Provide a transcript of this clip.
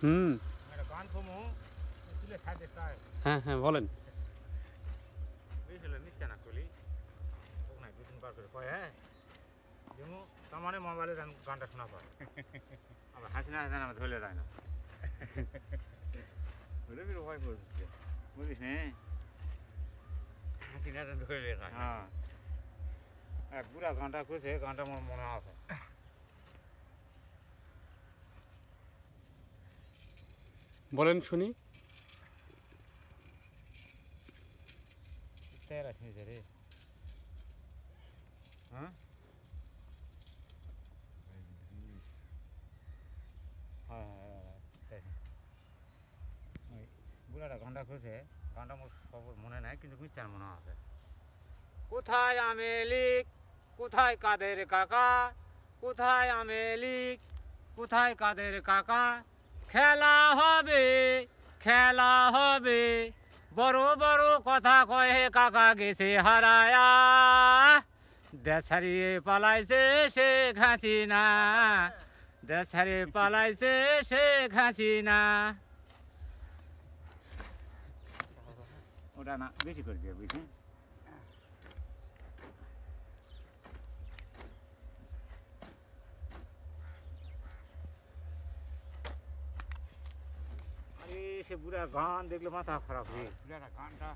হুম। একটা গান কমু তুলে খাইতে চাই হ্যাঁ হ্যাঁ বলেন। বুঝছিল নিচ্ছে না কলি হোক নাই 2-3 বার করে কয় হ্যাঁ দিমু তার মানে মোবাইলে গানটা শোনা পায় আবার হাসি না আমার ধরলে যায় না ধরে বিরো ভয় করছে বুঝিস নে হাসি না ধরলে যায় হ্যাঁ এক বুড়া গানটা করছে গানটা আমার মনে আছে বলেন শুনি। তেরা ছিঁড়ে রে হ্যাঁ হ্যাঁ ওই বুড়াটা গানটা খুঁজে গানটা আমার সব মনে নাই কিন্তু মিথ্যার মনে আছে কোথায় আমেলিক কোথায় কাদের কাকা কোথায় আমেলিক কোথায় কাদের কাকা খেলা হবে খেলা হবে বড় বড় কথা কয়ে কাকা গেছে হারায়া দেশ হারিয়ে পালাইছে শেখ হাসিনা দেশ হারিয়ে পালাইছে শেখ হাসিনা ওটা না বেশি করে দিয়ে বুঝলি আরে সে বুড়া গান দেখলে মাথা খারাপ রে বুড়াটা গানটা